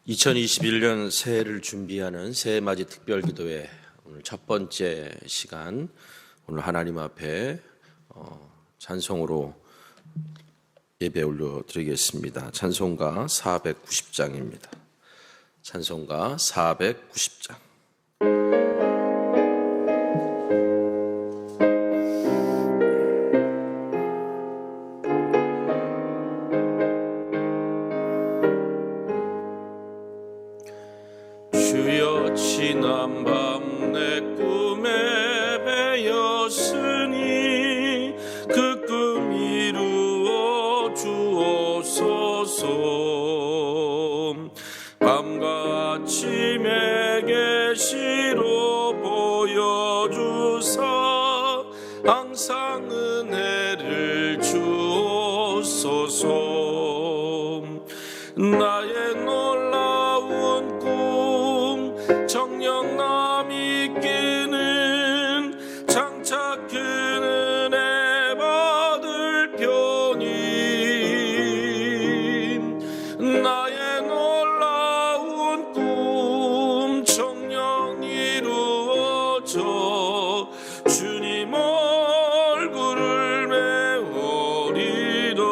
2021년 새해를 준비하는 새해맞이 특별기도회 오늘 첫 번째 시간, 오늘 하나님 앞에 찬송으로 예배 올려드리겠습니다. 찬송가 490장입니다. 찬송가 490장. 주여 지난 밤 내 꿈에 배었으니 그 꿈 이루어 주옵소서. 밤과 아침에 계시로 보여주사 항상 은혜를 주옵소서. 나의 놀라운 꿈 정녕 남이 끼는 장차 큰 은혜 받을 편이 나의 놀라운 꿈 정녕 이루어져 주님 얼굴을 메우리라.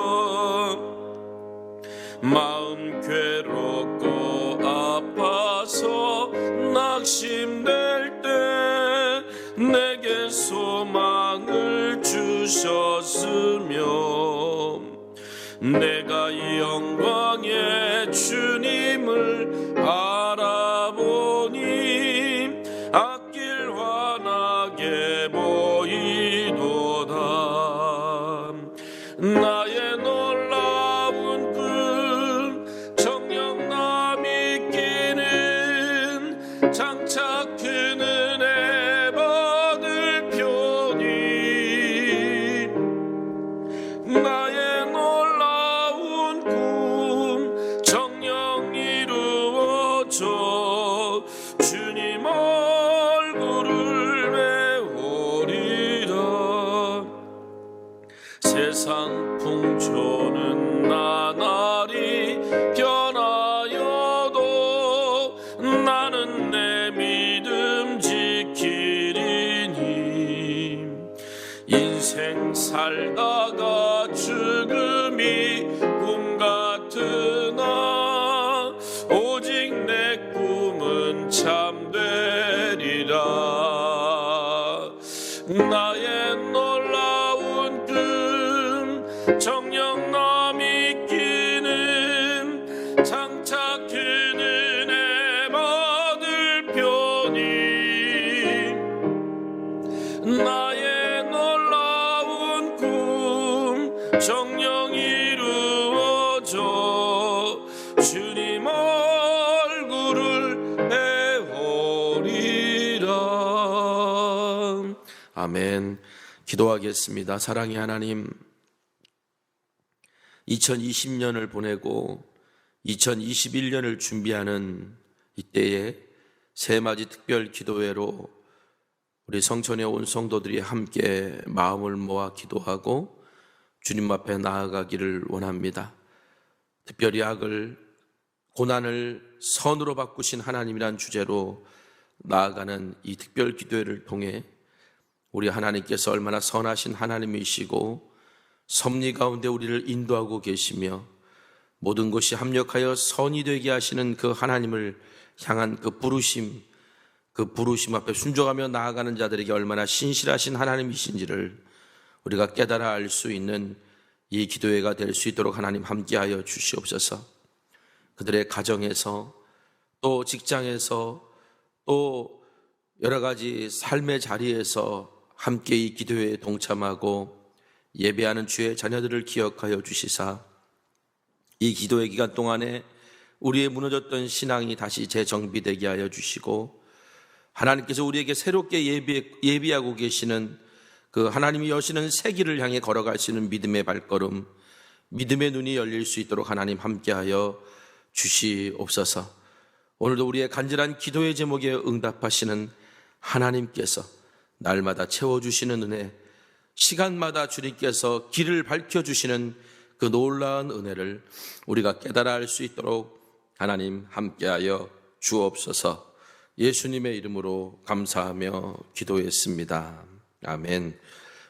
마음 괴롭고 아파서 낙심될 때 내게 소망을 주셨으며 내가 이 영광의 주님을 바라보니 앞길 환하게 보이도다. 나의 놀라운 꿈 정녕 남이 끼는 장차 큰 은혜 받을 편이 나의 놀라운 꿈 정녕 이루어져 주님 얼굴을 메우리라. 세상 풍조는 나날이 변하여도 나는 내 믿음 지키리니 인생 살다가 죽음이 꿈 같으나 오직 내 꿈은 참되리라. 나의 놀라운 꿈 정녕 남이 끼는 장차 큰 은혜 받을 편이 나의 놀라운 꿈 정녕 이루어져 주님 얼굴을 배우리라. 아멘. 기도하겠습니다. 사랑의 하나님, 2020년을 보내고 2021년을 준비하는 이때에 새해맞이 특별 기도회로 우리 성천에 온 성도들이 함께 마음을 모아 기도하고 주님 앞에 나아가기를 원합니다. 특별히 악을, 고난을 선으로 바꾸신 하나님이란 주제로 나아가는 이 특별 기도회를 통해 우리 하나님께서 얼마나 선하신 하나님이시고 섭리 가운데 우리를 인도하고 계시며 모든 것이 합력하여 선이 되게 하시는 그 하나님을 향한 그 부르심 앞에 순종하며 나아가는 자들에게 얼마나 신실하신 하나님이신지를 우리가 깨달아 알 수 있는 이 기도회가 될 수 있도록 하나님 함께하여 주시옵소서. 그들의 가정에서 또 직장에서 또 여러 가지 삶의 자리에서 함께 이 기도회에 동참하고 예배하는 주의 자녀들을 기억하여 주시사 이 기도회 기간 동안에 우리의 무너졌던 신앙이 다시 재정비되게 하여 주시고 하나님께서 우리에게 새롭게 예비하고 계시는 그 하나님이 여시는 새 길을 향해 걸어갈 수 있는 믿음의 발걸음, 믿음의 눈이 열릴 수 있도록 하나님 함께하여 주시옵소서. 오늘도 우리의 간절한 기도의 제목에 응답하시는 하나님께서 날마다 채워주시는 은혜, 시간마다 주님께서 길을 밝혀주시는 그 놀라운 은혜를 우리가 깨달아 알 수 있도록 하나님 함께하여 주옵소서. 예수님의 이름으로 감사하며 기도했습니다. 아멘.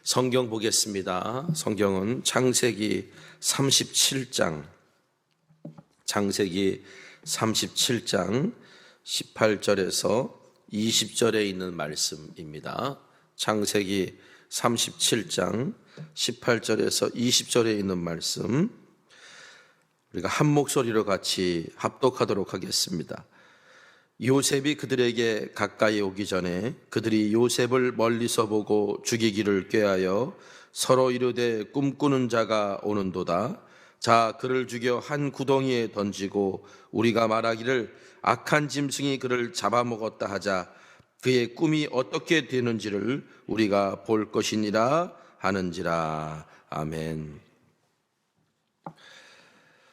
성경 보겠습니다. 성경은 창세기 37장 18절에서 20절에 있는 말씀입니다. 창세기 37장 18절에서 20절에 있는 말씀, 우리가 한 목소리로 같이 합독하도록 하겠습니다. 요셉이 그들에게 가까이 오기 전에 그들이 요셉을 멀리서 보고 죽이기를 꾀하여 서로 이르되 꿈꾸는 자가 오는도다. 자, 그를 죽여 한 구덩이에 던지고 우리가 말하기를 악한 짐승이 그를 잡아먹었다 하자. 그의 꿈이 어떻게 되는지를 우리가 볼 것이니라 하는지라. 아멘.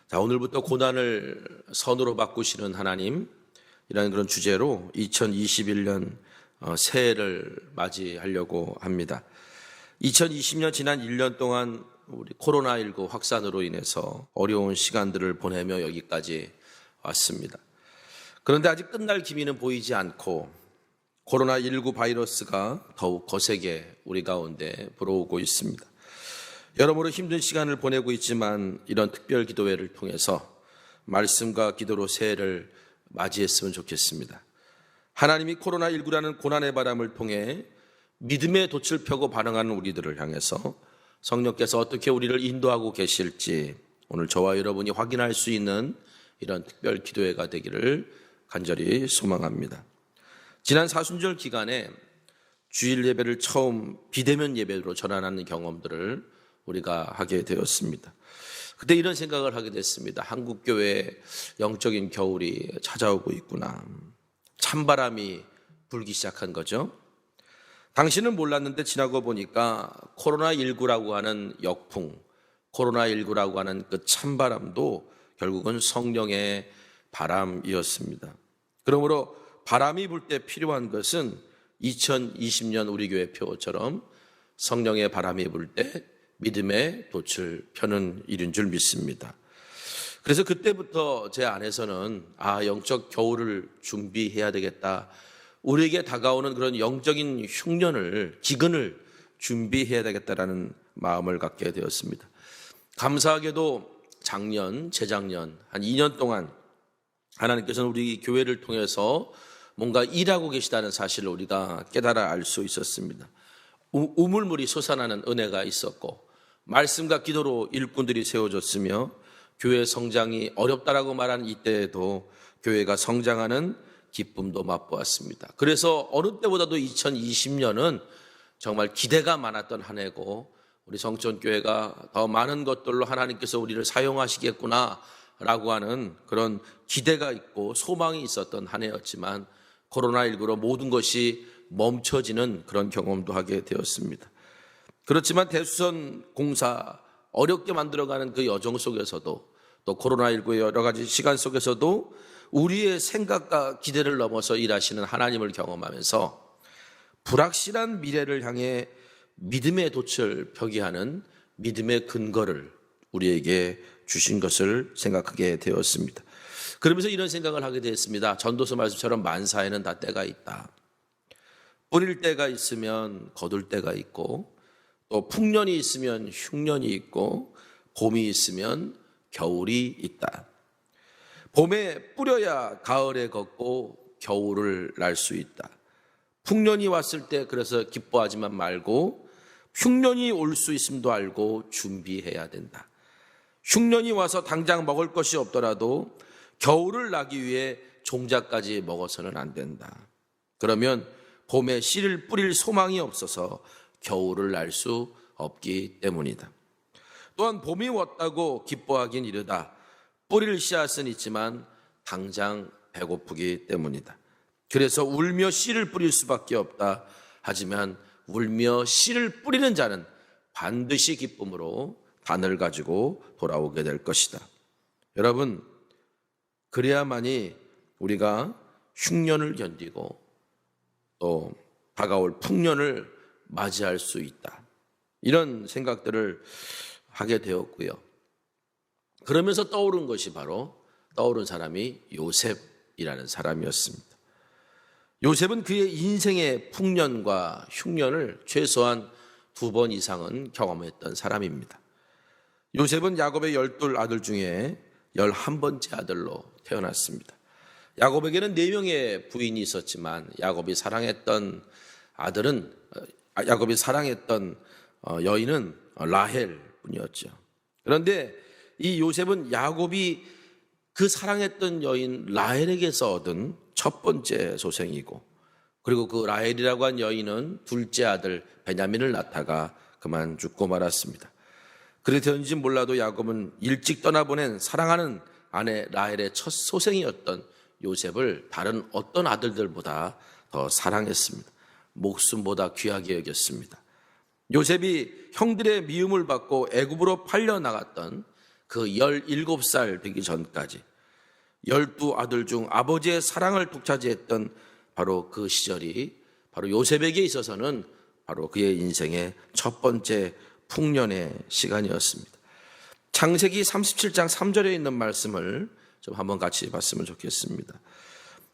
자, 오늘부터 고난을 선으로 바꾸시는 하나님, 이라는 그런 주제로 2021년 새해를 맞이하려고 합니다. 2020년 지난 1년 동안 우리 코로나19 확산으로 인해서 어려운 시간들을 보내며 여기까지 왔습니다. 그런데 아직 끝날 기미는 보이지 않고 코로나19 바이러스가 더욱 거세게 우리 가운데 불어오고 있습니다. 여러모로 힘든 시간을 보내고 있지만 이런 특별 기도회를 통해서 말씀과 기도로 새해를 맞이했으면 좋겠습니다. 하나님이 코로나19라는 고난의 바람을 통해 믿음의 돛을 펴고 반응하는 우리들을 향해서 성령께서 어떻게 우리를 인도하고 계실지 오늘 저와 여러분이 확인할 수 있는 이런 특별 기도회가 되기를 간절히 소망합니다. 지난 사순절 기간에 주일 예배를 처음 비대면 예배로 전환하는 경험들을 우리가 하게 되었습니다. 그때 이런 생각을 하게 됐습니다. 한국 교회에 영적인 겨울이 찾아오고 있구나. 찬바람이 불기 시작한 거죠. 당신은 몰랐는데 지나고 보니까 코로나19라고 하는 역풍, 코로나19라고 하는 그 찬바람도 결국은 성령의 바람이었습니다. 그러므로 바람이 불 때 필요한 것은 2020년 우리 교회 표처럼 성령의 바람이 불 때 믿음의 돛을 펴는 일인 줄 믿습니다. 그래서 그때부터 제 안에서는 영적 겨울을 준비해야 되겠다. 우리에게 다가오는 그런 영적인 흉년을, 기근을 준비해야 되겠다라는 마음을 갖게 되었습니다. 감사하게도 작년, 재작년 한 2년 동안 하나님께서는 우리 교회를 통해서 뭔가 일하고 계시다는 사실을 우리가 깨달아 알 수 있었습니다. 우물물이 솟아나는 은혜가 있었고 말씀과 기도로 일꾼들이 세워졌으며 교회 성장이 어렵다라고 말하는 이때에도 교회가 성장하는 기쁨도 맛보았습니다. 그래서 어느 때보다도 2020년은 정말 기대가 많았던 한 해고 우리 성천교회가 더 많은 것들로 하나님께서 우리를 사용하시겠구나 라고 하는 그런 기대가 있고 소망이 있었던 한 해였지만 코로나19로 모든 것이 멈춰지는 그런 경험도 하게 되었습니다. 그렇지만 대수선 공사 어렵게 만들어가는 그 여정 속에서도 또 코로나19의 여러 가지 시간 속에서도 우리의 생각과 기대를 넘어서 일하시는 하나님을 경험하면서 불확실한 미래를 향해 믿음의 돛을 펴게 하는 믿음의 근거를 우리에게 주신 것을 생각하게 되었습니다. 그러면서 이런 생각을 하게 되었습니다. 전도서 말씀처럼 만사에는 다 때가 있다. 뿌릴 때가 있으면 거둘 때가 있고 또 풍년이 있으면 흉년이 있고 봄이 있으면 겨울이 있다. 봄에 뿌려야 가을에 걷고 겨울을 날 수 있다. 풍년이 왔을 때 그래서 기뻐하지만 말고 흉년이 올 수 있음도 알고 준비해야 된다. 흉년이 와서 당장 먹을 것이 없더라도 겨울을 나기 위해 종자까지 먹어서는 안 된다. 그러면 봄에 씨를 뿌릴 소망이 없어서 겨울을 날 수 없기 때문이다. 또한 봄이 왔다고 기뻐하긴 이르다. 뿌릴 씨앗은 있지만 당장 배고프기 때문이다. 그래서 울며 씨를 뿌릴 수밖에 없다. 하지만 울며 씨를 뿌리는 자는 반드시 기쁨으로 단을 가지고 돌아오게 될 것이다. 여러분, 그래야만이 우리가 흉년을 견디고 또 다가올 풍년을 맞이할 수 있다. 이런 생각들을 하게 되었고요. 그러면서 떠오른 것이 바로 떠오른 사람이 요셉이라는 사람이었습니다. 요셉은 그의 인생의 풍년과 흉년을 최소한 2번 이상은 경험했던 사람입니다. 요셉은 야곱의 12 아들 중에 11번째 아들로 태어났습니다. 야곱에게는 4명의 부인이 있었지만 야곱이 사랑했던 여인은 라헬 뿐이었죠. 그런데 이 요셉은 야곱이 그 사랑했던 여인 라헬에게서 얻은 첫 번째 소생이고, 그리고 그 라헬이라고 한 여인은 둘째 아들 베냐민을 낳다가 그만 죽고 말았습니다. 그래서인지 몰라도 야곱은 일찍 떠나보낸 사랑하는 아내 라헬의 첫 소생이었던 요셉을 다른 어떤 아들들보다 더 사랑했습니다. 목숨보다 귀하게 여겼습니다. 요셉이 형들의 미움을 받고 애굽으로 팔려 나갔던 그 17살 되기 전까지 12 아들 중 아버지의 사랑을 독차지했던 바로 그 시절이 바로 요셉에게 있어서는 바로 그의 인생의 첫 번째 풍년의 시간이었습니다. 창세기 37장 3절에 있는 말씀을 좀 한번 같이 봤으면 좋겠습니다.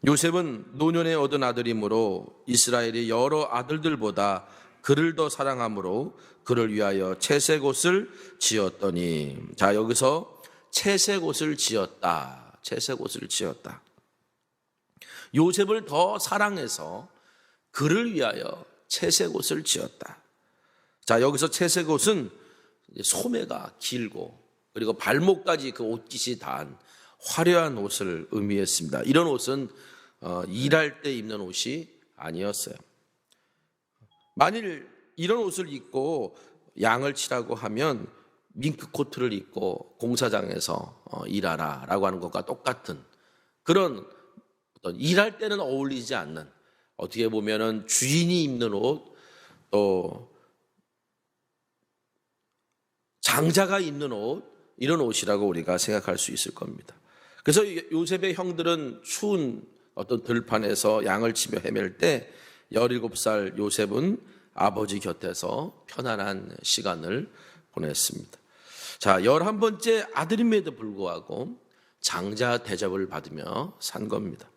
요셉은 노년에 얻은 아들이므로 이스라엘의 여러 아들들보다 그를 더 사랑함으로 그를 위하여 채색옷을 지었더니, 자, 여기서 채색옷을 지었다. 요셉을 더 사랑해서 그를 위하여 채색옷을 지었다. 자, 여기서 채색옷은 소매가 길고 그리고 발목까지 그 옷깃이 닿은 화려한 옷을 의미했습니다. 이런 옷은 일할 때 입는 옷이 아니었어요. 만일 이런 옷을 입고 양을 치라고 하면 밍크 코트를 입고 공사장에서 일하라 라고 하는 것과 똑같은 그런 어떤 일할 때는 어울리지 않는, 어떻게 보면은 주인이 입는 옷, 또 장자가 입는 옷, 이런 옷이라고 우리가 생각할 수 있을 겁니다. 그래서 요셉의 형들은 추운 어떤 들판에서 양을 치며 헤맬 때 17살 요셉은 아버지 곁에서 편안한 시간을 보냈습니다. 자, 11번째 아들임에도 불구하고 장자 대접을 받으며 산 겁니다.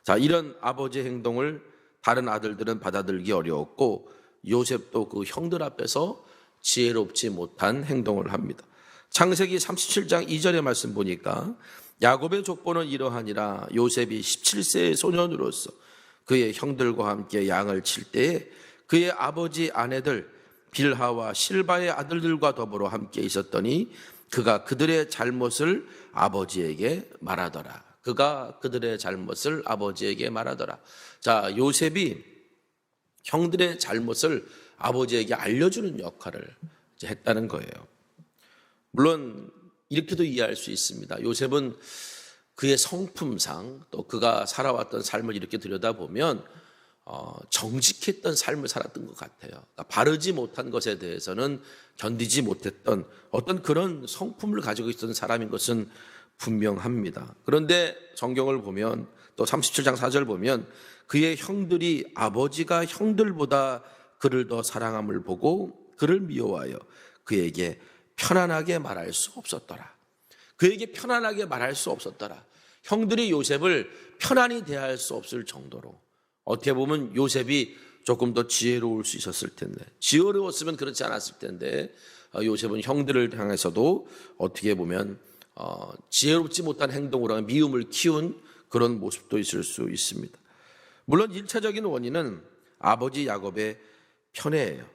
자, 이런 아버지의 행동을 다른 아들들은 받아들이기 어려웠고 요셉도 그 형들 앞에서 지혜롭지 못한 행동을 합니다. 창세기 37장 2절의 말씀 보니까 야곱의 족보는 이러하니라. 요셉이 17세의 소년으로서 그의 형들과 함께 양을 칠 때에 그의 아버지 아내들 빌하와 실바의 아들들과 더불어 함께 있었더니 그가 그들의 잘못을 아버지에게 말하더라. 자, 요셉이 형들의 잘못을 아버지에게 알려주는 역할을 했다는 거예요. 물론 이렇게도 이해할 수 있습니다. 요셉은 그의 성품상 또 그가 살아왔던 삶을 이렇게 들여다보면 정직했던 삶을 살았던 것 같아요. 그러니까 바르지 못한 것에 대해서는 견디지 못했던 어떤 그런 성품을 가지고 있던 사람인 것은 분명합니다. 그런데 성경을 보면 또 37장 4절 보면 그의 형들이 아버지가 형들보다 그를 더 사랑함을 보고 그를 미워하여 그에게 편안하게 말할 수 없었더라. 형들이 요셉을 편안히 대할 수 없을 정도로, 어떻게 보면 요셉이 조금 더 지혜로울 수 있었을 텐데, 지혜로웠으면 그렇지 않았을 텐데, 요셉은 형들을 향해서도 어떻게 보면 지혜롭지 못한 행동으로 미움을 키운 그런 모습도 있을 수 있습니다. 물론 1차적인 원인은 아버지 야곱의 편애예요.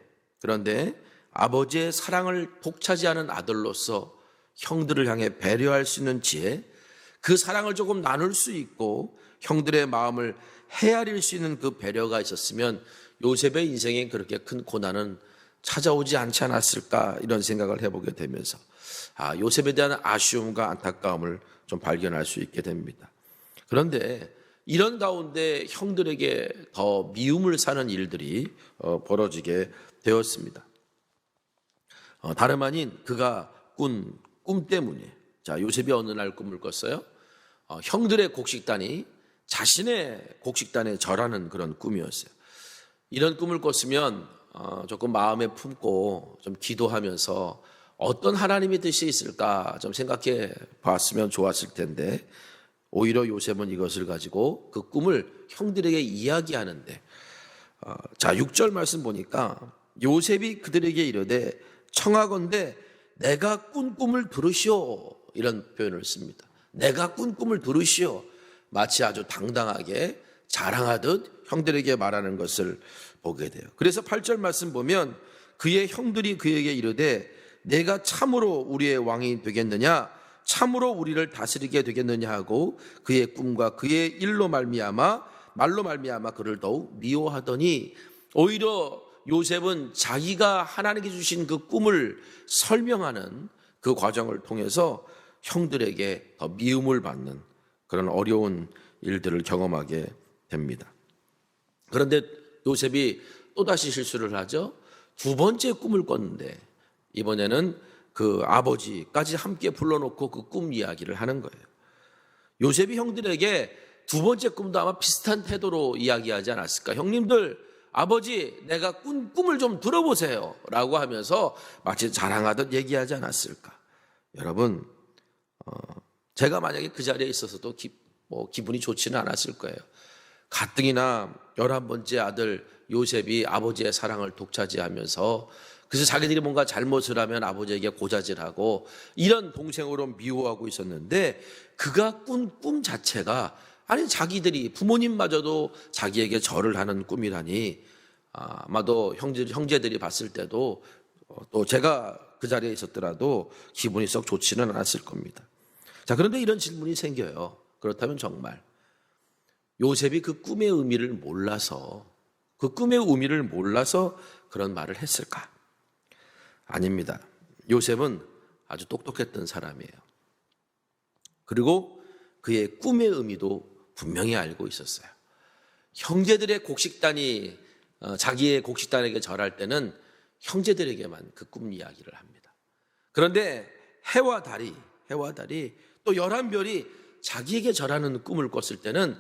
그런데 아버지의 사랑을 독차지하는 아들로서 형들을 향해 배려할 수 있는 지혜, 그 사랑을 조금 나눌 수 있고 형들의 마음을 헤아릴 수 있는 그 배려가 있었으면 요셉의 인생에 그렇게 큰 고난은 찾아오지 않지 않았을까, 이런 생각을 해보게 되면서 요셉에 대한 아쉬움과 안타까움을 좀 발견할 수 있게 됩니다. 그런데 이런 가운데 형들에게 더 미움을 사는 일들이 벌어지게 되었습니다. 다름 아닌 그가 꾼 꿈 때문에, 자, 요셉이 어느 날 꿈을 꿨어요. 형들의 곡식단이 자신의 곡식단에 절하는 그런 꿈이었어요. 이런 꿈을 꿨으면 조금 마음에 품고 좀 기도하면서 어떤 하나님의 뜻이 있을까 좀 생각해 봤으면 좋았을 텐데, 오히려 요셉은 이것을 가지고 그 꿈을 형들에게 이야기하는데, 자 6절 말씀 보니까 요셉이 그들에게 이르되 청하건대 내가 꾼 꿈을 들으시오, 이런 표현을 씁니다. 내가 꾼 꿈을 들으시오. 마치 아주 당당하게 자랑하듯 형들에게 말하는 것을 보게 돼요. 그래서 8절 말씀 보면 그의 형들이 그에게 이르되 내가 참으로 우리의 왕이 되겠느냐, 참으로 우리를 다스리게 되겠느냐 하고 그의 꿈과 그의 말로 말미암아 그를 더욱 미워하더니, 오히려 요셉은 자기가 하나님께 주신 그 꿈을 설명하는 그 과정을 통해서 형들에게 더 미움을 받는 그런 어려운 일들을 경험하게 됩니다. 그런데 요셉이 또다시 실수를 하죠. 두 번째 꿈을 꿨는데 이번에는 그 아버지까지 함께 불러놓고 그 꿈 이야기를 하는 거예요. 요셉이 형들에게 두 번째 꿈도 아마 비슷한 태도로 이야기하지 않았을까. 형님들, 아버지 내가 꾼 꿈을 좀 들어보세요 라고 하면서 마치 자랑하듯 얘기하지 않았을까. 여러분, 제가 만약에 그 자리에 있어서도 기분이 좋지는 않았을 거예요. 가뜩이나 11번째 아들 요셉이 아버지의 사랑을 독차지하면서, 그래서 자기들이 뭔가 잘못을 하면 아버지에게 고자질하고 이런 동생으로 미워하고 있었는데, 그가 꾼 꿈 자체가, 아니 자기들이 부모님마저도 자기에게 절을 하는 꿈이라니, 아마도 형제들이 봤을 때도 또 제가 그 자리에 있었더라도 기분이 썩 좋지는 않았을 겁니다. 자, 그런데 이런 질문이 생겨요. 그렇다면 정말 요셉이 그 꿈의 의미를 몰라서 그런 말을 했을까? 아닙니다. 요셉은 아주 똑똑했던 사람이에요. 그리고 그의 꿈의 의미도 분명히 알고 있었어요. 형제들의 곡식단이 자기의 곡식단에게 절할 때는 형제들에게만 그 꿈 이야기를 합니다. 그런데 해와 달이 또 11별이 자기에게 절하는 꿈을 꿨을 때는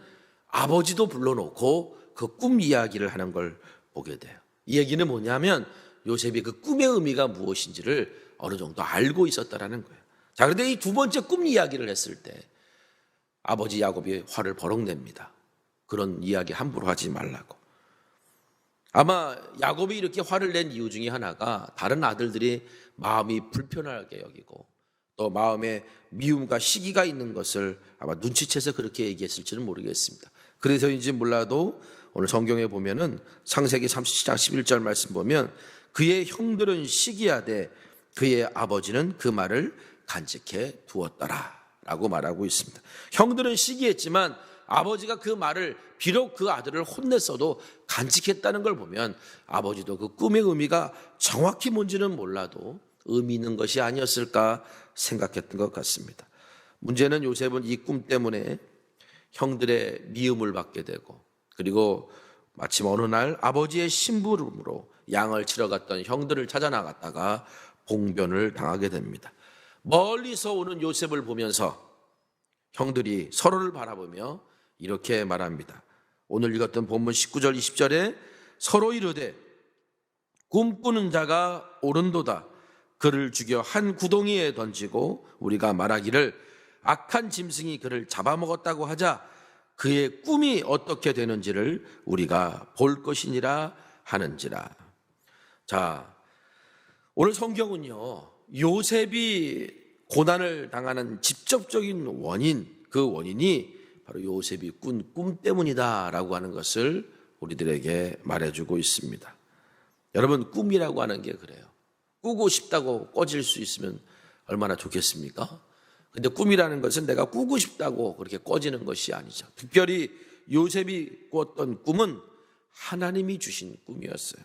아버지도 불러놓고 그 꿈 이야기를 하는 걸 보게 돼요. 이 얘기는 뭐냐면 요셉이 그 꿈의 의미가 무엇인지를 어느 정도 알고 있었다라는 거예요. 자, 그런데 이 두 번째 꿈 이야기를 했을 때 아버지 야곱이 화를 버럭 냅니다. 그런 이야기 함부로 하지 말라고. 아마 야곱이 이렇게 화를 낸 이유 중에 하나가 다른 아들들이 마음이 불편하게 여기고 또 마음에 미움과 시기가 있는 것을 아마 눈치채서 그렇게 얘기했을지는 모르겠습니다. 그래서인지 몰라도 오늘 성경에 보면은 창세기 30장 11절 말씀 보면 그의 형들은 시기하되 그의 아버지는 그 말을 간직해 두었더라 라고 말하고 있습니다. 형들은 시기했지만 아버지가 그 말을, 비록 그 아들을 혼냈어도 간직했다는 걸 보면 아버지도 그 꿈의 의미가 정확히 뭔지는 몰라도 의미 있는 것이 아니었을까 생각했던 것 같습니다. 문제는 요셉은 이 꿈 때문에 형들의 미움을 받게 되고, 그리고 마침 어느 날 아버지의 심부름으로 양을 치러 갔던 형들을 찾아 나갔다가 봉변을 당하게 됩니다. 멀리서 오는 요셉을 보면서 형들이 서로를 바라보며 이렇게 말합니다. 오늘 읽었던 본문 19절 20절에 서로 이르되 꿈꾸는 자가 옳은도다. 그를 죽여 한 구덩이에 던지고 우리가 말하기를 악한 짐승이 그를 잡아먹었다고 하자 그의 꿈이 어떻게 되는지를 우리가 볼 것이니라 하는지라. 자, 오늘 성경은요, 요셉이 고난을 당하는 직접적인 원인, 그 원인이 바로 요셉이 꾼 꿈 때문이다라고 하는 것을 우리들에게 말해주고 있습니다. 여러분, 꿈이라고 하는 게 그래요. 꾸고 싶다고 꿔질 수 있으면 얼마나 좋겠습니까? 근데 꿈이라는 것은 내가 꾸고 싶다고 그렇게 꿔지는 것이 아니죠. 특별히 요셉이 꿨던 꿈은 하나님이 주신 꿈이었어요.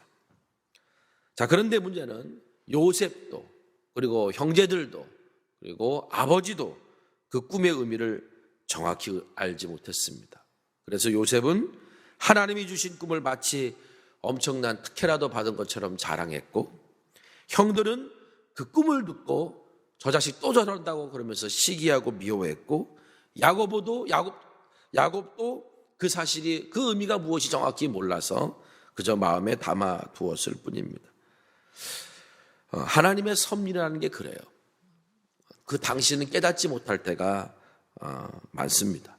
자, 그런데 문제는 요셉도, 그리고 형제들도, 그리고 아버지도 그 꿈의 의미를 정확히 알지 못했습니다. 그래서 요셉은 하나님이 주신 꿈을 마치 엄청난 특혜라도 받은 것처럼 자랑했고, 형들은 그 꿈을 듣고 저 자식 또 저런다고 그러면서 시기하고 미워했고, 야곱도 그 사실이, 그 의미가 무엇이 정확히 몰라서 그저 마음에 담아 두었을 뿐입니다. 하나님의 섭리라는 게 그래요. 그 당시는 깨닫지 못할 때가 많습니다.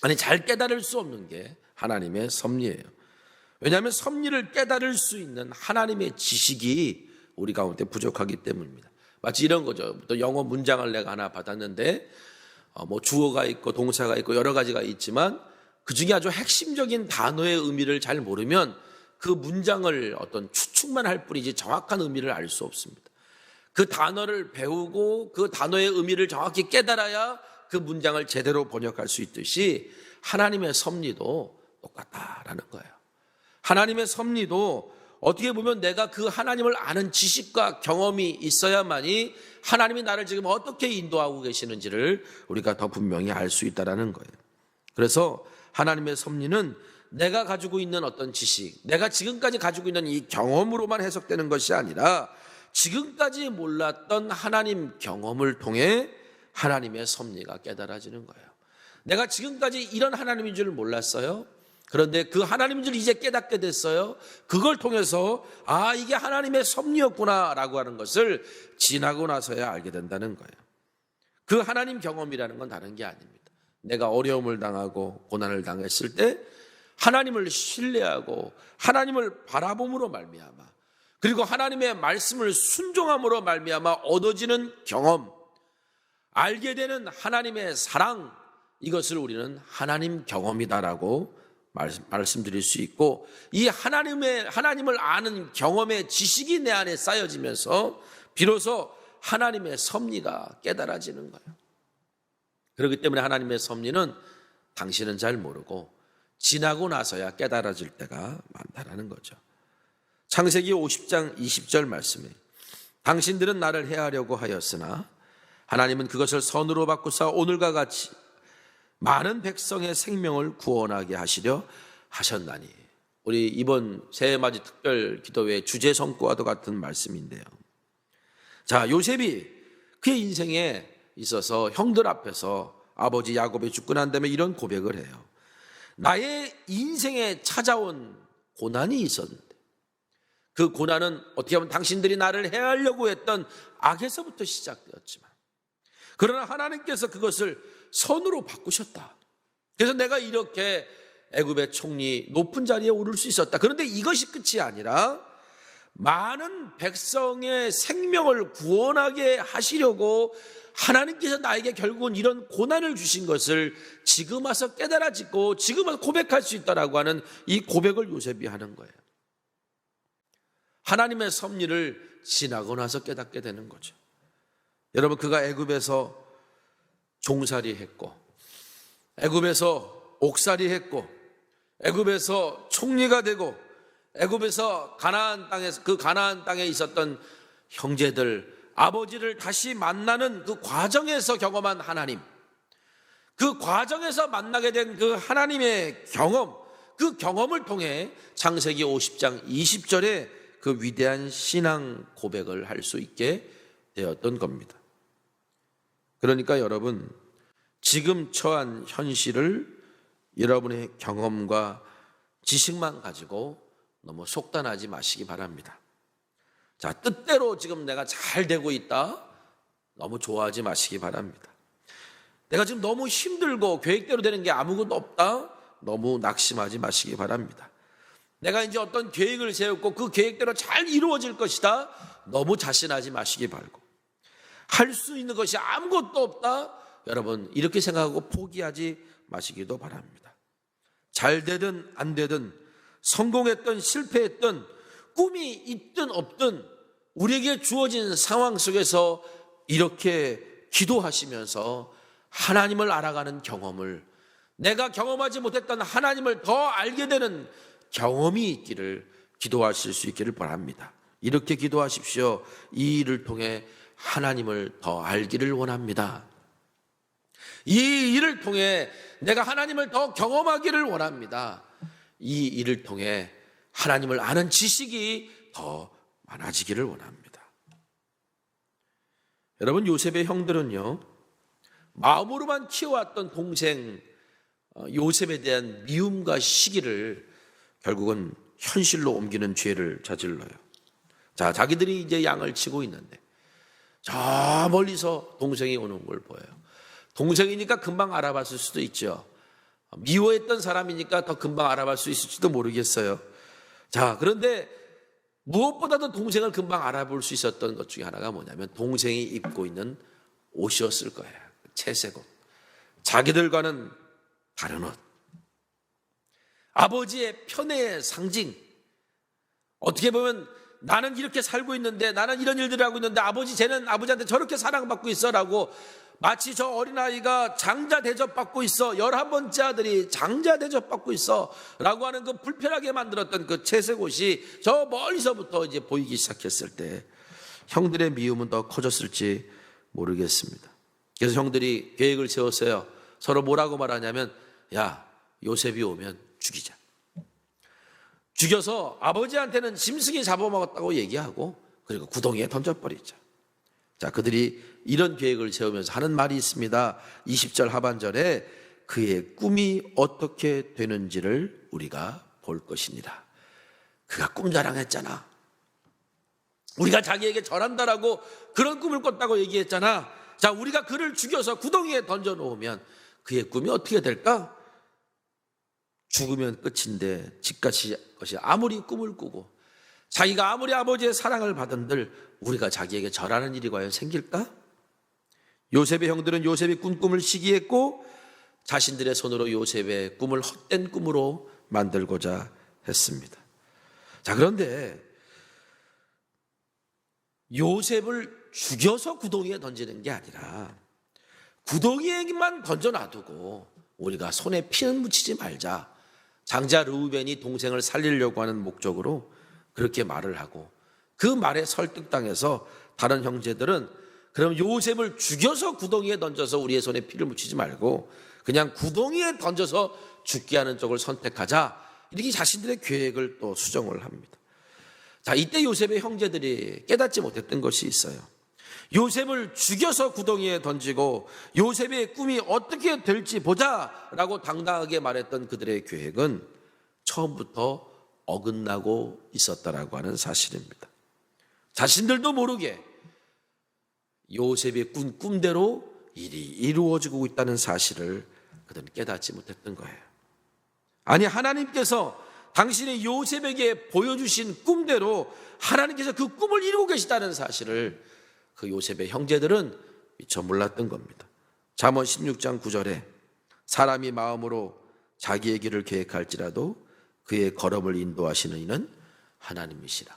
아니, 잘 깨달을 수 없는 게 하나님의 섭리예요. 왜냐하면 섭리를 깨달을 수 있는 하나님의 지식이 우리 가운데 부족하기 때문입니다. 마치 이런 거죠. 또 영어 문장을 내가 하나 받았는데 뭐 주어가 있고 동사가 있고 여러 가지가 있지만 그 중에 아주 핵심적인 단어의 의미를 잘 모르면 그 문장을 어떤 추측만 할 뿐이지 정확한 의미를 알 수 없습니다. 그 단어를 배우고 그 단어의 의미를 정확히 깨달아야 그 문장을 제대로 번역할 수 있듯이 하나님의 섭리도 똑같다라는 거예요. 하나님의 섭리도 어떻게 보면 내가 그 하나님을 아는 지식과 경험이 있어야만이 하나님이 나를 지금 어떻게 인도하고 계시는지를 우리가 더 분명히 알 수 있다는 거예요. 그래서 하나님의 섭리는 내가 가지고 있는 어떤 지식, 내가 지금까지 가지고 있는 이 경험으로만 해석되는 것이 아니라 지금까지 몰랐던 하나님 경험을 통해 하나님의 섭리가 깨달아지는 거예요. 내가 지금까지 이런 하나님인 줄 몰랐어요. 그런데 그 하나님인 줄 이제 깨닫게 됐어요. 그걸 통해서 이게 하나님의 섭리였구나 라고 하는 것을 지나고 나서야 알게 된다는 거예요. 그 하나님 경험이라는 건 다른 게 아닙니다. 내가 어려움을 당하고 고난을 당했을 때 하나님을 신뢰하고 하나님을 바라봄으로 말미암아, 그리고 하나님의 말씀을 순종함으로 말미암아 얻어지는 경험, 알게 되는 하나님의 사랑, 이것을 우리는 하나님 경험이다라고 말씀드릴 수 있고, 이 하나님을 아는 경험의 지식이 내 안에 쌓여지면서 비로소 하나님의 섭리가 깨달아지는 거예요. 그렇기 때문에 하나님의 섭리는 당신은 잘 모르고 지나고 나서야 깨달아질 때가 많다라는 거죠. 창세기 50장 20절 말씀에 당신들은 나를 해하려고 하였으나 하나님은 그것을 선으로 바꾸사 오늘과 같이 많은 백성의 생명을 구원하게 하시려 하셨나니. 우리 이번 새해맞이 특별 기도회 주제 성구와도 같은 말씀인데요. 자, 요셉이 그의 인생에 있어서 형들 앞에서 아버지 야곱이 죽고 난 다음에 이런 고백을 해요. 나의 인생에 찾아온 고난이 있었는데 그 고난은 어떻게 보면 당신들이 나를 해하려고 했던 악에서부터 시작되었지만 그러나 하나님께서 그것을 선으로 바꾸셨다. 그래서 내가 이렇게 애굽의 총리 높은 자리에 오를 수 있었다. 그런데 이것이 끝이 아니라 많은 백성의 생명을 구원하게 하시려고 하나님께서 나에게 결국은 이런 고난을 주신 것을 지금 와서 깨달아지고 지금 와서 고백할 수 있다라고 하는 이 고백을 요셉이 하는 거예요. 하나님의 섭리를 지나고 나서 깨닫게 되는 거죠. 여러분, 그가 애굽에서 종살이 했고 애굽에서 옥살이 했고 애굽에서 총리가 되고 애굽에서 가나안 땅에 있었던 형제들, 아버지를 다시 만나는 그 과정에서 경험한 하나님, 그 과정에서 만나게 된 그 하나님의 경험, 그 경험을 통해 창세기 50장 20절에 그 위대한 신앙 고백을 할 수 있게 되었던 겁니다. 그러니까 여러분, 지금 처한 현실을 여러분의 경험과 지식만 가지고 너무 속단하지 마시기 바랍니다. 자, 뜻대로 지금 내가 잘 되고 있다, 너무 좋아하지 마시기 바랍니다. 내가 지금 너무 힘들고 계획대로 되는 게 아무것도 없다, 너무 낙심하지 마시기 바랍니다. 내가 이제 어떤 계획을 세웠고 그 계획대로 잘 이루어질 것이다, 너무 자신하지 마시기 바라고, 할 수 있는 것이 아무것도 없다, 여러분 이렇게 생각하고 포기하지 마시기도 바랍니다. 잘 되든 안 되든, 성공했든 실패했든, 꿈이 있든 없든 우리에게 주어진 상황 속에서 이렇게 기도하시면서 하나님을 알아가는 경험을, 내가 경험하지 못했던 하나님을 더 알게 되는 경험이 있기를 기도하실 수 있기를 바랍니다. 이렇게 기도하십시오. 이 일을 통해 하나님을 더 알기를 원합니다. 이 일을 통해 내가 하나님을 더 경험하기를 원합니다. 이 일을 통해 하나님을 아는 지식이 더 많아지기를 원합니다. 여러분, 요셉의 형들은요, 마음으로만 키워왔던 동생 요셉에 대한 미움과 시기를 결국은 현실로 옮기는 죄를 저질러요. 자, 자기들이 이제 양을 치고 있는데 저 멀리서 동생이 오는 걸 보여요. 동생이니까 금방 알아봤을 수도 있죠. 미워했던 사람이니까 더 금방 알아볼 수 있을지도 모르겠어요. 자, 그런데 무엇보다도 동생을 금방 알아볼 수 있었던 것 중에 하나가 뭐냐면 동생이 입고 있는 옷이었을 거예요. 채색 옷. 자기들과는 다른 옷. 아버지의 편애의 상징. 어떻게 보면 나는 이렇게 살고 있는데, 나는 이런 일들을 하고 있는데 쟤는 아버지한테 저렇게 사랑받고 있어라고, 마치 저 어린아이가 장자 대접받고 있어, 11번째 아들이 장자 대접받고 있어 라고 하는 그 불편하게 만들었던 그 채색 옷이 저 멀리서부터 이제 보이기 시작했을 때 형들의 미움은 더 커졌을지 모르겠습니다. 그래서 형들이 계획을 세웠어요. 서로 뭐라고 말하냐면, 야, 요셉이 오면 죽이자. 죽여서 아버지한테는 짐승이 잡아먹었다고 얘기하고, 그리고 구덩이에 던져버리자. 자, 그들이 이런 계획을 세우면서 하는 말이 있습니다. 20절 하반절에 그의 꿈이 어떻게 되는지를 우리가 볼 것이니라. 그가 꿈자랑했잖아. 우리가 자기에게 절한다라고 그런 꿈을 꿨다고 얘기했잖아. 자, 우리가 그를 죽여서 구덩이에 던져놓으면 그의 꿈이 어떻게 될까? 죽으면 끝인데 집같이 것이 아무리 꿈을 꾸고 자기가 아무리 아버지의 사랑을 받은들 우리가 자기에게 절하는 일이 과연 생길까? 요셉의 형들은 요셉이 꾼 꿈을 시기했고 자신들의 손으로 요셉의 꿈을 헛된 꿈으로 만들고자 했습니다. 자, 그런데 요셉을 죽여서 구덩이에 던지는 게 아니라 구덩이에만 던져놔두고 우리가 손에 피는 묻히지 말자. 장자 르우벤이 동생을 살리려고 하는 목적으로 그렇게 말을 하고, 그 말에 설득당해서 다른 형제들은 그럼 요셉을 죽여서 구덩이에 던져서 우리의 손에 피를 묻히지 말고 그냥 구덩이에 던져서 죽게 하는 쪽을 선택하자, 이렇게 자신들의 계획을 또 수정을 합니다. 자, 이때 요셉의 형제들이 깨닫지 못했던 것이 있어요. 요셉을 죽여서 구덩이에 던지고 요셉의 꿈이 어떻게 될지 보자라고 당당하게 말했던 그들의 계획은 처음부터 어긋나고 있었다라고 하는 사실입니다. 자신들도 모르게 요셉의 꾼 꿈대로 일이 이루어지고 있다는 사실을 그들은 깨닫지 못했던 거예요. 아니, 하나님께서 당신의 요셉에게 보여주신 꿈대로 하나님께서 그 꿈을 이루고 계시다는 사실을 그 요셉의 형제들은 미처 몰랐던 겁니다. 잠언 16장 9절에 사람이 마음으로 자기의 길을 계획할지라도 그의 걸음을 인도하시는 이는 하나님이시라.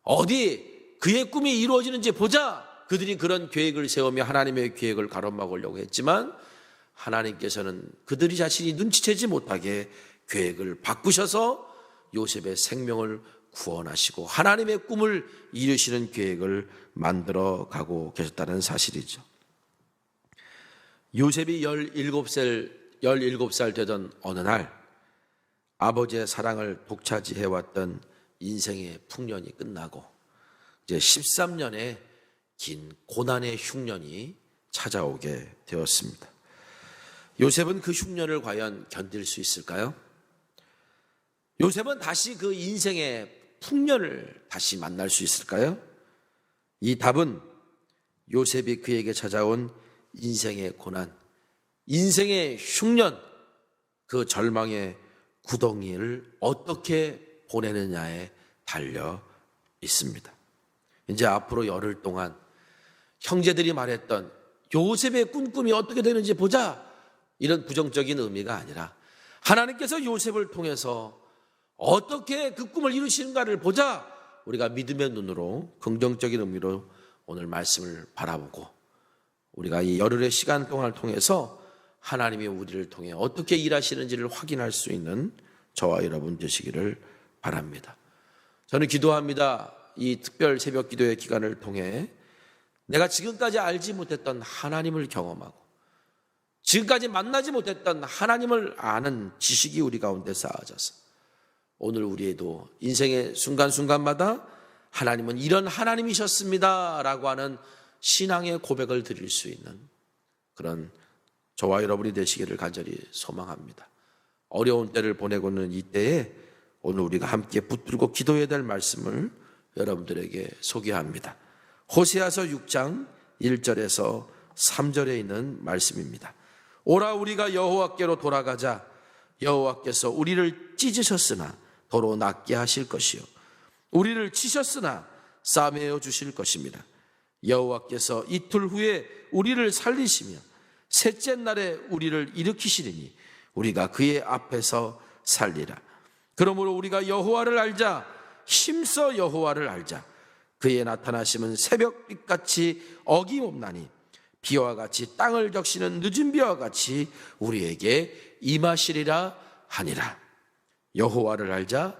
어디 그의 꿈이 이루어지는지 보자. 그들이 그런 계획을 세우며 하나님의 계획을 가로막으려고 했지만 하나님께서는 그들이 자신이 눈치채지 못하게 계획을 바꾸셔서 요셉의 생명을 구원하시고 하나님의 꿈을 이루시는 계획을 만들어 가고 계셨다는 사실이죠. 요셉이 17살 되던 어느 날 아버지의 사랑을 독차지해왔던 인생의 풍년이 끝나고 이제 13년의 긴 고난의 흉년이 찾아오게 되었습니다. 요셉은 그 흉년을 과연 견딜 수 있을까요? 요셉은 다시 그 인생의 풍년을 다시 만날 수 있을까요? 이 답은 요셉이 그에게 찾아온 인생의 고난, 인생의 흉년, 그 절망의 구덩이를 어떻게 보내느냐에 달려 있습니다. 이제 앞으로 열흘 동안 형제들이 말했던 요셉의 꿈이 어떻게 되는지 보자, 이런 부정적인 의미가 아니라 하나님께서 요셉을 통해서 어떻게 그 꿈을 이루시는가를 보자, 우리가 믿음의 눈으로 긍정적인 의미로 오늘 말씀을 바라보고 우리가 이 열흘의 시간 동안을 통해서 하나님이 우리를 통해 어떻게 일하시는지를 확인할 수 있는 저와 여러분 되시기를 바랍니다. 저는 기도합니다. 이 특별 새벽 기도의 기간을 통해 내가 지금까지 알지 못했던 하나님을 경험하고 지금까지 만나지 못했던 하나님을 아는 지식이 우리 가운데 쌓아져서 오늘 우리에도 인생의 순간순간마다 하나님은 이런 하나님이셨습니다 라고 하는 신앙의 고백을 드릴 수 있는 그런 저와 여러분이 되시기를 간절히 소망합니다. 어려운 때를 보내고 있는 이 때에 오늘 우리가 함께 붙들고 기도해야 될 말씀을 여러분들에게 소개합니다. 호세아서 6장 1절에서 3절에 있는 말씀입니다. 오라, 우리가 여호와께로 돌아가자. 여호와께서 우리를 찢으셨으나 도로 낫게 하실 것이요 우리를 치셨으나 싸매어 주실 것입니다. 여호와께서 이틀 후에 우리를 살리시며 셋째 날에 우리를 일으키시리니 우리가 그의 앞에서 살리라. 그러므로 우리가 여호와를 알자. 힘써 여호와를 알자. 그의 나타나심은 새벽빛같이 어김없나니 비와 같이 땅을 적시는 늦은 비와 같이 우리에게 임하시리라 하니라. 여호와를 알자.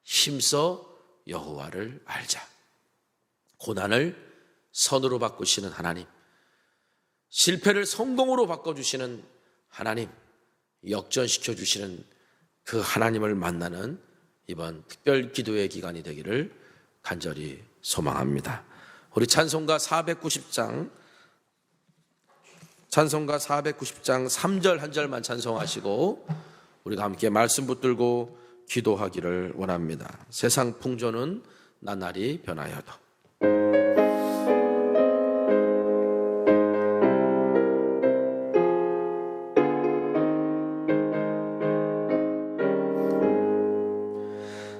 힘써 여호와를 알자. 고난을 선으로 바꾸시는 하나님, 실패를 성공으로 바꿔주시는 하나님, 역전시켜 주시는 그 하나님을 만나는 이번 특별 기도의 기간이 되기를 간절히 소망합니다. 우리 찬송가 490장 3절 한 절만 찬송하시고 우리가 함께 말씀 붙들고 기도하기를 원합니다. 세상 풍조는 나날이 변하여도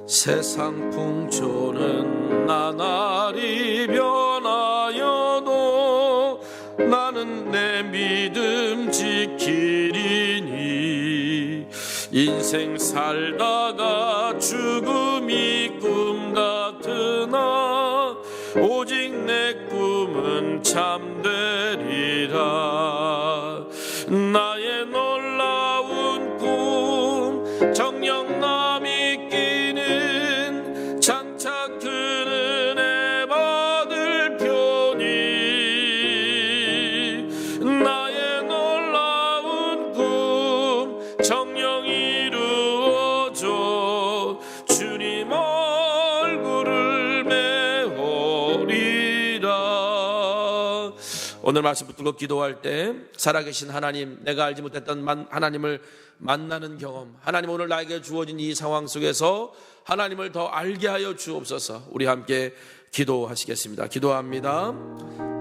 세상 풍조는 나날이 변하여도 나는 내 믿음 지키리니 인생 살다가 죽음이 꿈 같으나 오직 내 꿈은 참되리라. 나의 놀라운 꿈 정녕 남이 끼는 장차 큰 은혜 받을 편이 나의 놀라운 꿈 정녕 이루어져 주님 얼굴을 메우리라. 오늘 말씀 붙들고 기도할 때 살아계신 하나님, 내가 알지 못했던 하나님을 만나는 경험, 하나님 오늘 나에게 주어진 이 상황 속에서 하나님을 더 알게 하여 주옵소서. 우리 함께 기도하시겠습니다. 기도합니다.